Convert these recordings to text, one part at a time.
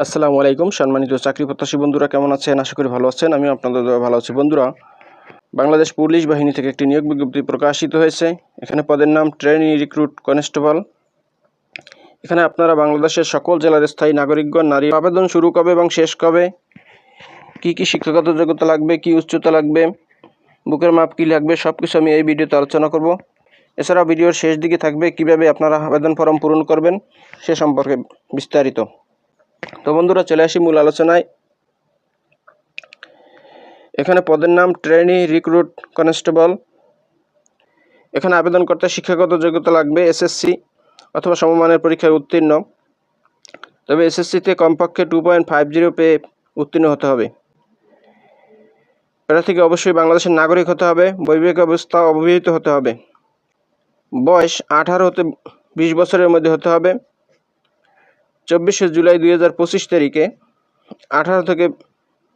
আসসালামু আলাইকুম সম্মানিত চাকরি প্রত্যাশী বন্ধুরা, কেমন আছেন? আশা করি ভালো আছেন। আমি আপনাদের দোয়ায় ভালো আছি। বন্ধুরা, বাংলাদেশ পুলিশ বাহিনী থেকে একটি নিয়োগ বিজ্ঞপ্তি প্রকাশিত হয়েছে। এখানে পদের নাম ট্রেনি রিক্রুট কনস্টেবল। এখানে আপনারা বাংলাদেশের সকল জেলার স্থায়ী নাগরিকগণ নারী। আবেদন শুরু কবে এবং শেষ কবে, কি শিক্ষাগত যোগ্যতা লাগবে, কি উচ্চতা লাগবে, বুকের মাপ কী লাগবে, সব কিছু আমি এই ভিডিওতে আলোচনা করব। এছাড়াও ভিডিওর শেষ দিকে থাকবে কিভাবে আপনারা আবেদন ফর্ম পূরণ করবেন সে সম্পর্কে বিস্তারিত। তো বন্ধুরা, চলে আসি মূল আলোচনায়। এখানে পদের নাম ট্রেনি রিক্রুট কনস্টেবল। এখানে আবেদন করতে শিক্ষাগত যোগ্যতা লাগবে এসএসসি অথবা সমমানের পরীক্ষায় উত্তীর্ণ, তবে এসএসসিতে কমপক্ষে 2.50 পেয়ে উত্তীর্ণ হতে হবে। প্রার্থীকে অবশ্যই বাংলাদেশের নাগরিক হতে হবে, বৈবাহিক অবস্থা অবিবাহিত হতে হবে, বয়স 18 হতে 20 বছরের মধ্যে হতে হবে। 24শে জুলাই 2025 তারিখে 18 থেকে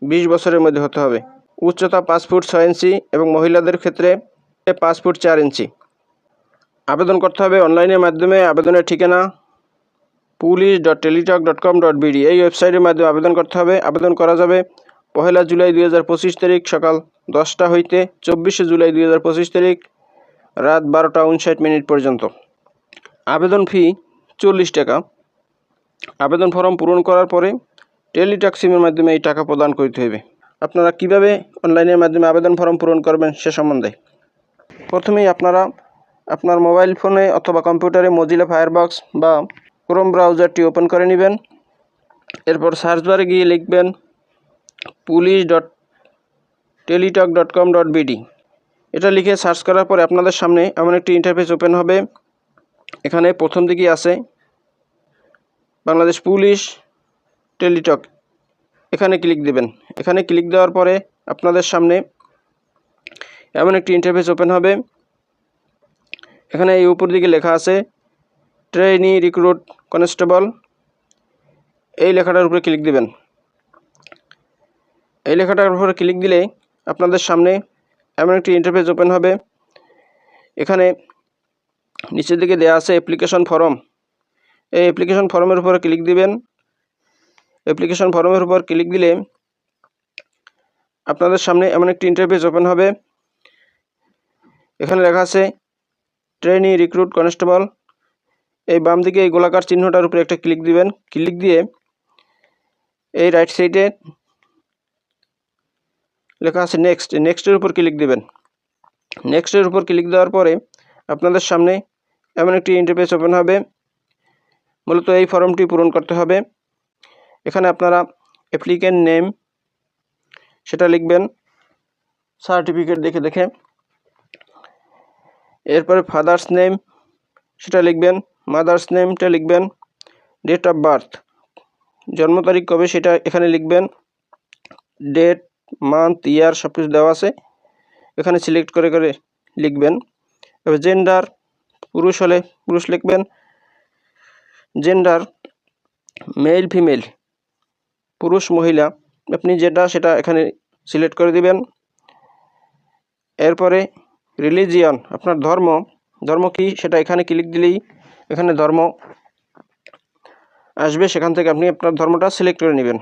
20 বছরের মধ্যে হতে হবে। উচ্চতা 5 ফুট 6 ইঞ্চি এবং মহিলাদের ক্ষেত্রে 5 ফুট 4 ইঞ্চি। আবেদন করতে হবে অনলাইনের মাধ্যমে। আবেদনের ঠিকানা police.teletalk.com.bd এই ওয়েবসাইটের মাধ্যমে আবেদন করতে হবে। আবেদন করা যাবে 1 জুলাই 2025 তারিখ সকাল 10টা হইতে 24শে জুলাই 2025 তারিখ রাত 12টা 59 পর্যন্ত। আবেদন ফি 40 টাকা। আবেদন ফর্ম পূরণ করার পরে টেলিটক সিমের মাধ্যমে এই টাকা প্রদান করতে হবে। আপনারা কিভাবে অনলাইনের মাধ্যমে আবেদন ফর্ম পূরণ করবেন সে সম্বন্ধে প্রথমেই আপনারা আপনার মোবাইল ফোনে অথবা কম্পিউটারে মজিলা ফায়ারবক্স বা ক্রোম ব্রাউজারটি ওপেন করে নেবেন। এরপর সার্চ বারে গিয়ে লিখবেন police.teletalk.com.bd। এটা লিখে সার্চ করার পরে আপনাদের সামনে এমন একটি ইন্টারফেস ওপেন হবে। এখানে প্রথম দিকেই আছে বাংলাদেশ পুলিশ টেলিটক, এখানে ক্লিক দেবেন। এখানে ক্লিক দেওয়ার পরে আপনাদের সামনে এমন একটি ইন্টারফেস ওপেন হবে। এখানে এই উপর দিকে লেখা আছে ট্রেনি রিক্রুট কনস্টেবল, এই লেখাটার উপরে ক্লিক দিবেন। এই লেখাটার উপরে ক্লিক দিলে আপনাদের সামনে এমন একটি ইন্টারফেস ওপেন হবে। এখানে নিচের দিকে দেওয়া আছে অ্যাপ্লিকেশন ফর্ম। এই অ্যাপ্লিকেশন ফর্মের উপরে ক্লিক দিবেন। অ্যাপ্লিকেশন ফর্মের উপর ক্লিক দিলে আপনাদের সামনে এমন একটি ইন্টারফেস ওপেন হবে। এখানে লেখা আছে ট্রেনি রিক্রুট কনস্টেবল। এই বাম দিকে এই গোলাকার চিহ্নটার উপরে একটা ক্লিক দিবেন। ক্লিক দিয়ে এই রাইট সাইডে লেখা আছে নেক্সটের উপর ক্লিক দিবেন। নেক্সটের উপর ক্লিক দেওয়ার পরে আপনাদের সামনে এমন একটি ইন্টারফেস ওপেন হবে। মূলত এই ফর্মটি পূরণ করতে হবে। এখানে আপনারা অ্যাপ্লিক্যান্ট নেম সেটা লিখবেন সার্টিফিকেট দেখে দেখে। এরপরে ফাদার্স নেম সেটা লিখবেন, মাদার্স নেমটা লিখবেন, ডেট অফ বার্থ জন্ম তারিখ কবে সেটা এখানে লিখবেন, ডেট মান্থ ইয়ার সব কিছু দেওয়া আছে, এখানে সিলেক্ট করে করে লিখবেন। এবার জেন্ডার, পুরুষ হলে পুরুষ লিখবেন, জেন্ডার মেল ফিমেল পুরুষ মহিলা আপনি যেটা সেটা এখানে সিলেক্ট করে দিবেন। এরপরে রিলিজিয়ন আপনার ধর্ম কি সেটা এখানে ক্লিক দিলেই এখানে ধর্ম আসবে, সেখান থেকে আপনি আপনার ধর্মটা সিলেক্ট করে নেবেন।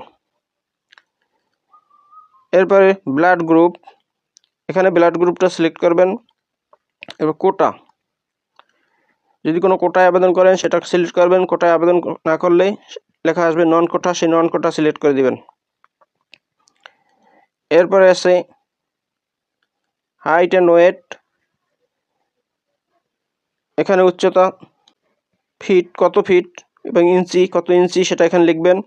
এরপরে ব্লাড গ্রুপ, এখানে ব্লাড গ্রুপটা সিলেক্ট করবেন। এবার কোটা, যদি কোনো কোটায় আবেদন করেন সেটা সিলেক্ট করবেন। কোটায় আবেদন না করলে লেখা আসবে নন কোটা, সেই নন কোটা সিলেক্ট করে দিবেন। এরপরে আছে হাইট অ্যান্ড ওয়েট, এখানে উচ্চতা ফিট কত ফিট এবং ইঞ্চি কত ইঞ্চি সেটা এখানে লিখবেন।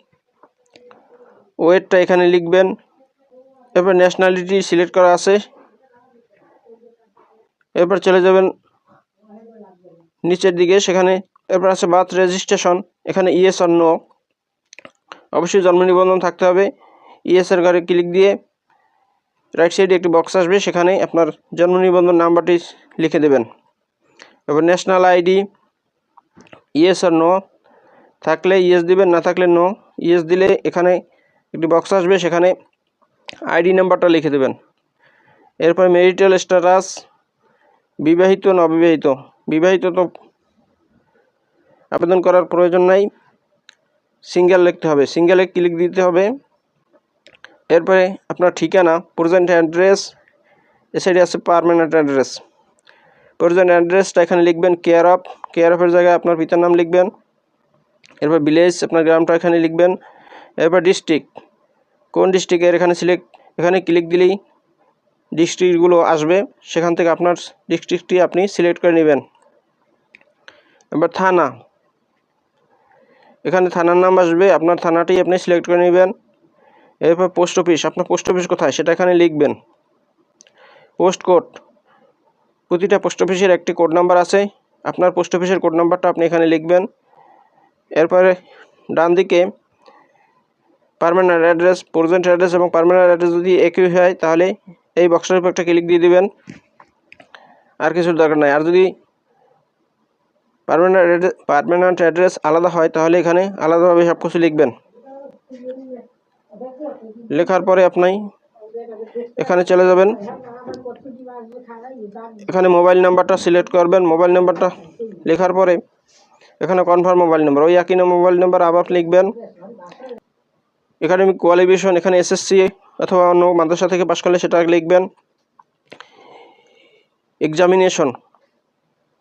ওয়েটটা এখানে লিখবেন। এরপর ন্যাশনালিটি সিলেক্ট করা আছে। এরপর চলে যাবেন নিচের দিকে, সেখানে এরপর আছে বার্থ রেজিস্ট্রেশন, এখানে ইয়েস আর নো, অবশ্যই জন্ম নিবন্ধন থাকতে হবে। ইয়েসের ঘরে ক্লিক দিয়ে রাইট সাইডে একটি বক্স আসবে, সেখানে আপনার জন্ম নিবন্ধন নাম্বারটি লিখে দেবেন। এবার ন্যাশনাল আইডি ইয়েস আর নো, থাকলে ইয়েস দিবেন, না থাকলে নো। ইয়েস দিলে এখানে একটি বক্স আসবে, সেখানে আইডি নাম্বারটা লিখে দেবেন। এরপর ম্যারিটাল স্ট্যাটাস, বিবাহিত না অবিবাহিত, বিবাহিত তো আবেদন করার প্রয়োজন নাই। সিঙ্গেল লিখতে হবে, সিঙ্গেলে ক্লিক দিতে হবে। এরপরে আপনার ঠিকানা, প্রেজেন্ট অ্যাড্রেস, এ সাইডে আছে পার্মানেন্ট অ্যাড্রেস। প্রেজেন্ট অ্যাড্রেসটা এখানে লিখবেন কেয়ার অফের জায়গায় আপনার পিতার নাম লিখবেন। এরপর ভিলেজ, আপনার গ্রামটা এখানে লিখবেন। এরপর ডিস্ট্রিক্ট, কোন ডিস্ট্রিক্টের এখানে ক্লিক দিলেই ডিস্ট্রিক্টগুলো আসবে, সেখান থেকে আপনার ডিস্ট্রিক্টটি আপনি সিলেক্ট করে নেবেন। এবার থানা, এখানে থানার নাম আসবে, আপনার থানাটি আপনি সিলেক্ট করে নেবেন। এরপর পোস্ট অফিস, আপনার পোস্ট অফিস কোথায় সেটা এখানে লিখবেন। পোস্ট কোড, প্রতিটা পোস্ট অফিসের একটি কোড নাম্বার আছে, আপনার পোস্ট অফিসের কোড নাম্বারটা আপনি এখানে লিখবেন। এরপরে ডান দিকে পার্মানেন্ট অ্যাড্রেস, প্রেজেন্ট অ্যাড্রেস এবং পার্মানেন্ট অ্যাড্রেস যদি একই হয় তাহলে এই বক্সের উপর একটা ক্লিক দিয়ে দিবেন, আর কিছুর দরকার নাই। আর যদি পার্মানেন্ট অ্যাড্রেস আলাদা হয় তাহলে এখানে আলাদাভাবে সব কিছু লিখবেন। লেখার পরে আপনি এখানে চলে যাবেন, এখানে মোবাইল নাম্বারটা সিলেক্ট করবেন। মোবাইল নাম্বারটা লেখার পরে এখানে কনফার্ম মোবাইল নাম্বার, ওই একই মোবাইল নাম্বার আবার লিখবেন। একাডেমিক কোয়ালিফিকেশন, এখানে এসএসসি অথবা অন্য মাদ্রাসা থেকে পাশ করলে সেটা লিখবেন। এক্সামিনেশন,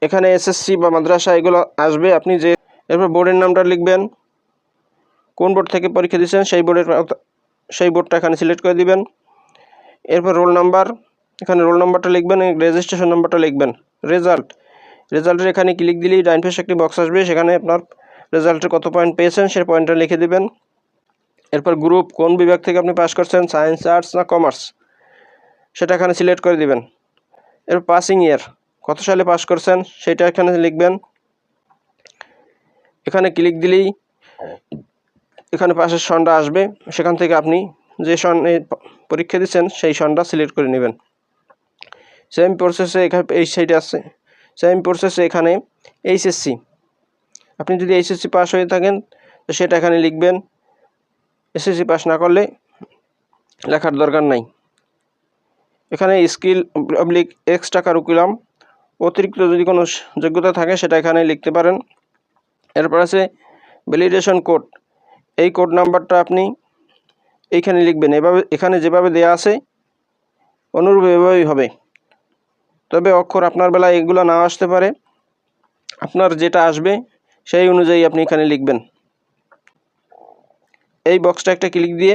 এখানে এসএসসি বা মাদ্রাসা এগুলো আসবে, আপনি যে এরপর বোর্ডের নামটা লিখবেন, কোন বোর্ড থেকে পরীক্ষা দিচ্ছেন সেই বোর্ডটা এখানে সিলেক্ট করে দিবেন। এরপর রোল নাম্বার, এখানে রোল নাম্বারটা লিখবেন, রেজিস্ট্রেশন নাম্বারটা লিখবেন। রেজাল্টের এখানে ক্লিক দিলেই ডাইন পাশে একটি বক্স আসবে, সেখানে আপনার রেজাল্টে কত পয়েন্ট পেয়েছেন সেই পয়েন্টটা লিখে দিবেন। এরপর গ্রুপ, কোন বিভাগ থেকে আপনি পাস করছেন, সায়েন্স, আর্টস না কমার্স, সেটা এখানে সিলেক্ট করে দিবেন। এরপর পাসিং ইয়ার, কত সালে পাস করছেন সেটা এখানে লিখবেন। এখানে ক্লিক দিলেই এখানে পাশের সনটা আসবে, সেখান থেকে আপনি যে সনে পরীক্ষা দিচ্ছেন সেই সনটা সিলেক্ট করে নেবেন। সেম প্রসেসে এখানে এই সাইডে আছে, সেম প্রসেসে এখানে এইচএসসি, আপনি যদি এইচএসসি পাস হয়ে থাকেন তো সেটা এখানে লিখবেন। এসএসসি পাস না করলে লেখার দরকার নাই। এখানে স্কিল এক্সট্রা কারিকুলাম, অতিরিক্ত যদি কোনো যোগ্যতা থাকে সেটা এখানে লিখতে পারেন। এরপর আছে ভ্যালিডেশন কোড, এই কোড নাম্বারটা আপনি এইখানে লিখবেন। এখানে যেভাবে দেয়া আছে অনুরূপ এভাবেই হবে, তবে অক্ষর আপনার বেলায় এগুলো না আসতে পারে, আপনার যেটা আসবে সেই অনুযায়ী আপনি এখানে লিখবেন। এই বক্সটা একটা ক্লিক দিয়ে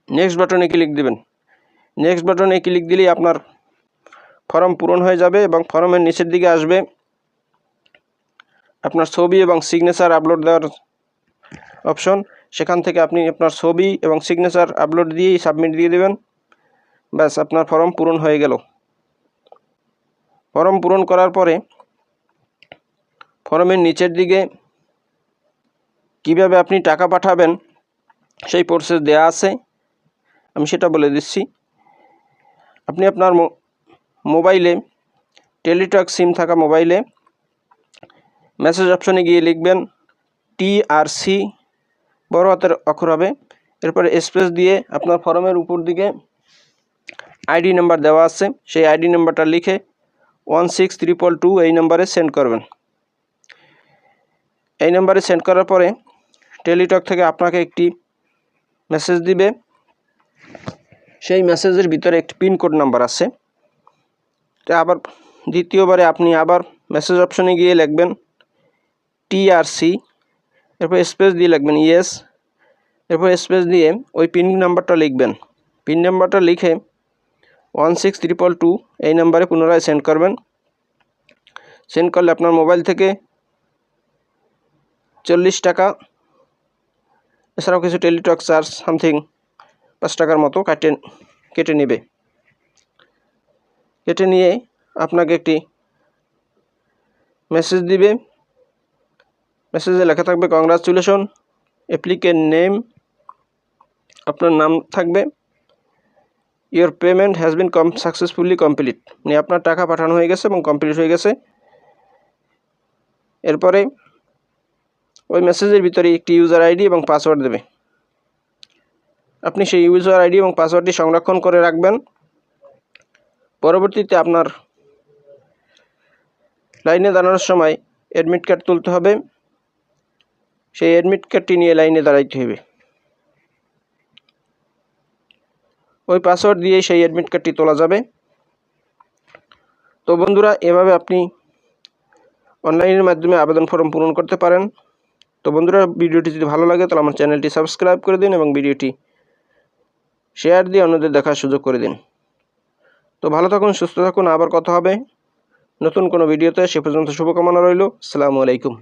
নেক্সট বাটনে ক্লিক দিবেন। নেক্সট বাটনে ক্লিক দিলেই আপনার ফর্ম পূরণ হয়ে যাবে এবং ফর্মের নিচের দিকে আসবে আপনার ছবি এবং সিগনেচার আপলোড দেওয়ার অপশন, সেখান থেকে আপনি আপনার ছবি এবং সিগনেচার আপলোড দিয়েই সাবমিট দিয়ে দেবেন। ব্যাস, আপনার ফর্ম পূরণ হয়ে গেল। ফর্ম পূরণ করার পরে ফর্মের নিচের দিকে কিভাবে আপনি টাকা পাঠাবেন সেই প্রসেস দেয়া আছে, আমি সেটা বলে দিচ্ছি। আপনি আপনার মোবাইলে টেলিটক সিম থাকা মোবাইলে মেসেজ অপশনে গিয়ে লিখবেন TRC, বড় হাতের অক্ষর হবে, এরপরে স্পেস দিয়ে আপনার ফর্মের উপর দিকে আইডি নাম্বার দেওয়া আছে, সেই আইডি নাম্বারটা লিখে 16322 এই নাম্বারে সেন্ড করবেন। এই নাম্বারে সেন্ড করার পরে টেলিটক থেকে আপনাকে একটি মেসেজ দিবে, সেই মেসেজের ভিতরে একটি পিনকোড নাম্বার আছে। তো আবার দ্বিতীয়বারে আপনি আবার মেসেজ অপশনে গিয়ে লিখবেন TRC, এরপর স্পেস দিয়ে লিখবেন ইয়েস, এরপর স্পেস দিয়ে ওই পিন নাম্বারটা লিখবেন। পিন নাম্বারটা লিখে 16322 এই নাম্বারে পুনরায় সেন্ড করবেন। সেন্ড করলে আপনার মোবাইল থেকে 40 টাকা, এছাড়াও কিছু টেলিটক চার্জ সামথিং 5 টাকার মতো কেটে নেবে। কেটে নিয়ে আপনাকে একটি মেসেজ দিবে, মেসেজে লেখা থাকবে কংগ্রাচুলেশন, অ্যাপ্লিকেন্ট নেম, আপনার নাম থাকবে, your payment has been successfully complete, মানে আপনার টাকা পাঠানো হয়ে গেছে এবং কমপ্লিট হয়ে গেছে। এরপরে ওই মেসেজের ভিতরে একটি ইউজার আইডি এবং পাসওয়ার্ড দেবে, আপনি সেই ইউজার আইডি এবং পাসওয়ার্ডটি সংরক্ষণ করে রাখবেন। পরবর্তীতে আপনার লাইনে দাঁড়ানোর সময় অ্যাডমিট কার্ড তুলতে হবে, সেই অ্যাডমিট কার্ডটি নিয়ে লাইনে দাঁড়াইতে হবে। ওই পাসওয়ার্ড দিয়েই সেই অ্যাডমিট কার্ডটি তোলা যাবে। তো বন্ধুরা, এভাবে আপনি অনলাইনের মাধ্যমে আবেদন ফর্ম পূরণ করতে পারেন। তো বন্ধুরা, ভিডিওটি যদি ভালো লাগে তাহলে আমার চ্যানেলটি সাবস্ক্রাইব করে দিন এবং ভিডিওটি শেয়ার দিয়ে অন্যদের দেখার সুযোগ করে দিন। তো ভালো থাকুন, সুস্থ থাকুন, আবার কথা হবে নতুন কোনো ভিডিওতে। সে পর্যন্ত শুভকামনা রইল। আসসালামু আলাইকুম।